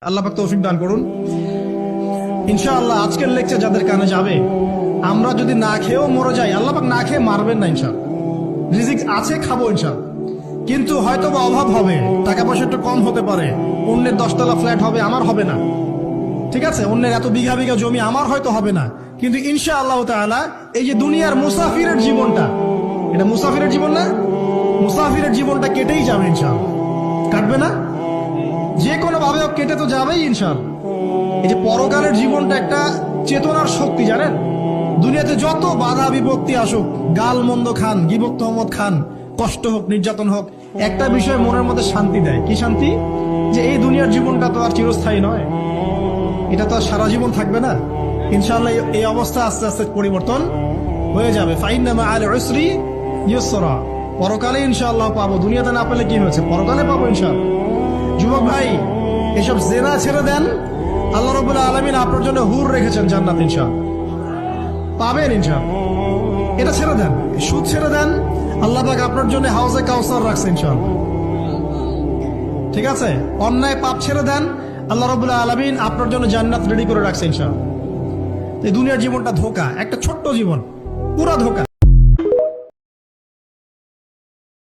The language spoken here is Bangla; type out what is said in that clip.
আল্লাহ পাক তৌফিক দান করুন। ইনশাআল্লাহ আজকের লেকচার যাদের কানে যাবে, আমরা যদি না খেয়েও মরে যাই, আল্লাহ পাক না খেয়ে মারবেন না ইনশাআল্লাহ। রিজিক আছে, খাবো ইনশাআল্লাহ। কিন্তু হয়তো বা অভাব হবে, টাকা পয়সা একটু কম হতে পারে, অন্যের 10 তলা ফ্ল্যাট হবে, আমার হবে না, ঠিক আছে, অন্যের এত বিঘা বিঘা জমি আমার হয়তো হবে না, কিন্তু ইনশাআল্লাহ তাআলা এই যে দুনিয়ার মুসাফিরের জীবনটা, এটা মুসাফিরের জীবন না, মুসাফিরের জীবনটা কেটেই যাবে ইনশাআল্লাহ। কাটবে না? যে কোনো ভাবে কেটে তো যাবেই ইনশাআল্লাহ। এই যে পরকালের জীবনটা একটা চেতনার শক্তি, জানেন, দুনিয়াতে যত বাধা বিপত্তি আসুক, গাল মন্দ খান, গীবত তহমত খান, কষ্ট হোক, নির্যাতন হোক, একটা বিষয় মনের মধ্যে শান্তি দেয়। কি শান্তি? যে এই দুনিয়ার জীবনটা তো আর চিরস্থায়ী নয়, এটা তো আর সারা জীবন থাকবে না। ইনশাআল্লাহ এই অবস্থা আস্তে আস্তে পরিবর্তন হয়ে যাবে। ফাইন্না মাআল উসরি ইউসরা, পরকালে ইনশাআল্লাহ পাবো, দুনিয়াতে না পেলে কি হয়েছে, পরকালে পাবো ইনশাআল্লাহ। যুবক ভাই, এসব জেনা ছেড়ে দেন, আল্লাহ রাব্বুল আলামিন আপনার জন্য হুর রেখেছেন জান্নাত, ইনশাআল্লাহ পাবেন ইনশাআল্লাহ। এটা ছেড়ে দেন, সুদ ছেড়ে দেন, আল্লাহ পাক আপনার জন্য হাউজে কাউসার রাখছে ইনশাআল্লাহ, ঠিক আছে। অন্যায় পাপ ছেড়ে দেন, আল্লাহ রাব্বুল আলামিন আপনার জন্য জান্নাত রেডি করে রাখছে ইনশাআল্লাহ। এই দুনিয়ার জীবনটা ধোঁকা, একটা ছোট্ট জীবন, পুরা ধোঁকা।